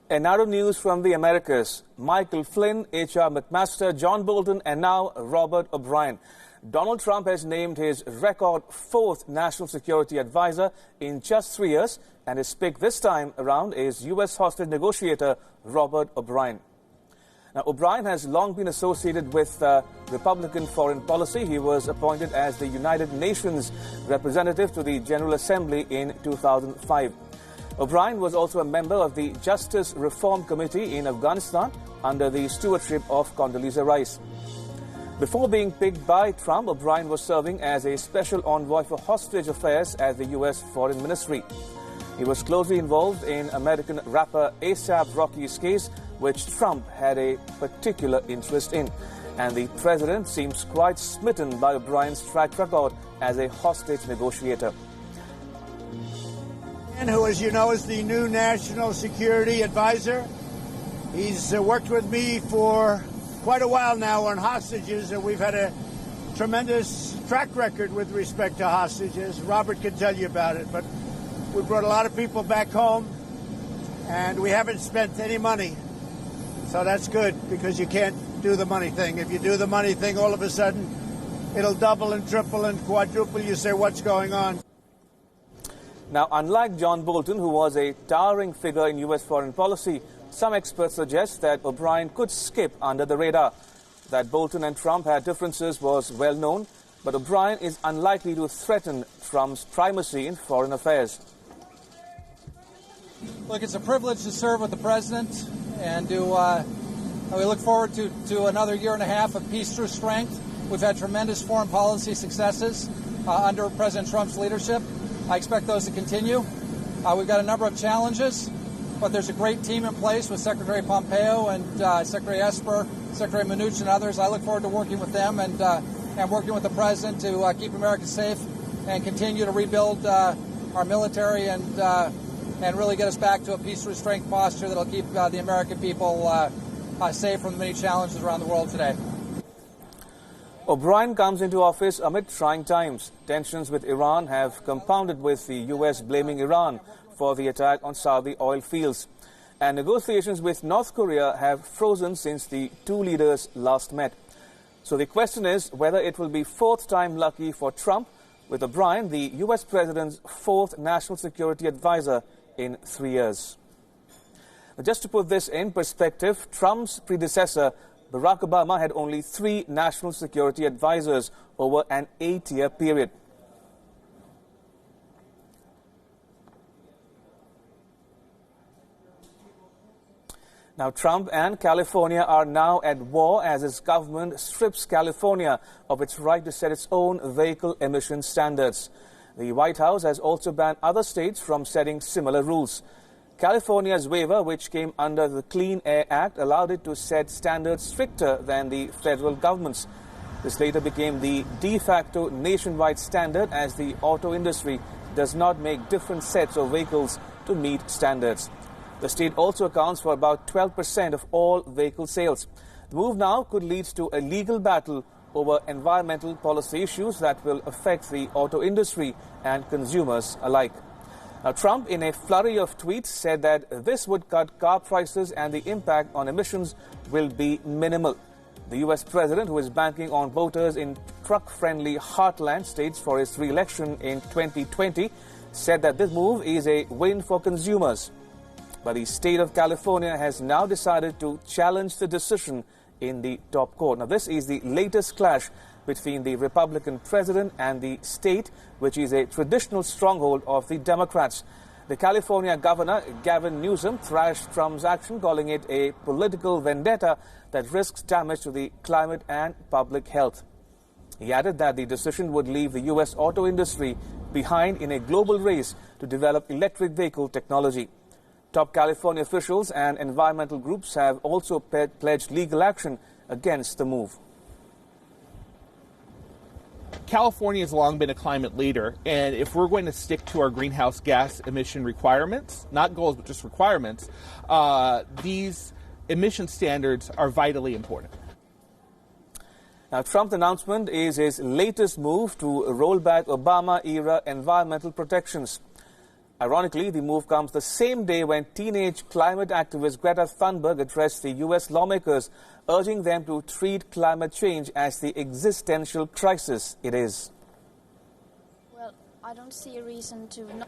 And now to news from the Americas. Michael Flynn, H.R. McMaster, John Bolton, and now Robert O'Brien. Donald Trump has named his record fourth national security advisor in just 3 years, and his pick this time around is U.S. hostage negotiator Robert O'Brien. Now, O'Brien has long been associated with Republican foreign policy. He was appointed as the United Nations representative to the General Assembly in 2005. O'Brien was also a member of the Justice Reform Committee in Afghanistan under the stewardship of Condoleezza Rice. Before being picked by Trump, O'Brien was serving as a special envoy for hostage affairs at the U.S. Foreign Ministry. He was closely involved in American rapper A$AP Rocky's case, which Trump had a particular interest in. And the president seems quite smitten by O'Brien's track record as a hostage negotiator. And who, as you know, is the new national security advisor. He's worked with me for quite a while now on hostages, and we've had a tremendous track record with respect to hostages. Robert can tell you about it, but we brought a lot of people back home, and we haven't spent any money. So that's good, because you can't do the money thing. If you do the money thing, all of a sudden, it'll double and triple and quadruple. You say, what's going on? Now, unlike John Bolton, who was a towering figure in U.S. foreign policy, some experts suggest that O'Brien could skip under the radar. That Bolton and Trump had differences was well known, but O'Brien is unlikely to threaten Trump's primacy in foreign affairs. Look, it's a privilege to serve with the president, and we look forward to another year and a half of peace through strength. We've had tremendous foreign policy successes under President Trump's leadership. I expect those to continue. We've got a number of challenges, but there's a great team in place with Secretary Pompeo and Secretary Esper, Secretary Mnuchin, and others. I look forward to working with them and working with the president to keep America safe and continue to rebuild our military and really get us back to a peace through strength posture that'll keep the American people safe from the many challenges around the world today. O'Brien comes into office amid trying times. Tensions with Iran have compounded with the U.S. blaming Iran for the attack on Saudi oil fields. And negotiations with North Korea have frozen since the two leaders last met. So the question is whether it will be fourth time lucky for Trump, with O'Brien the U.S. president's fourth national security advisor in 3 years. Just to put this in perspective, Trump's predecessor Barack Obama had only 3 national security advisors over an 8-year period. Now, Trump and California are now at war as his government strips California of its right to set its own vehicle emission standards. The White House has also banned other states from setting similar rules. California's waiver, which came under the Clean Air Act, allowed it to set standards stricter than the federal government's. This later became the de facto nationwide standard, as the auto industry does not make different sets of vehicles to meet standards. The state also accounts for about 12% of all vehicle sales. The move now could lead to a legal battle over environmental policy issues that will affect the auto industry and consumers alike. Now, Trump, in a flurry of tweets, said that this would cut car prices and the impact on emissions will be minimal. The U.S. president, who is banking on voters in truck-friendly heartland states for his re-election in 2020, said that this move is a win for consumers. But the state of California has now decided to challenge the decision in the top court. Now, this is the latest clash between the Republican president and the state, which is a traditional stronghold of the Democrats. The California governor, Gavin Newsom, thrashed Trump's action, calling it a political vendetta that risks damage to the climate and public health. He added that the decision would leave the U.S. auto industry behind in a global race to develop electric vehicle technology. Top California officials and environmental groups have also pledged legal action against the move. California has long been a climate leader, and if we're going to stick to our greenhouse gas emission requirements, not goals, but just requirements, these emission standards are vitally important. Now, Trump's announcement is his latest move to roll back Obama-era environmental protections. Ironically, the move comes the same day when teenage climate activist Greta Thunberg addressed the U.S. lawmakers, urging them to treat climate change as the existential crisis it is. Well, I don't see a reason to not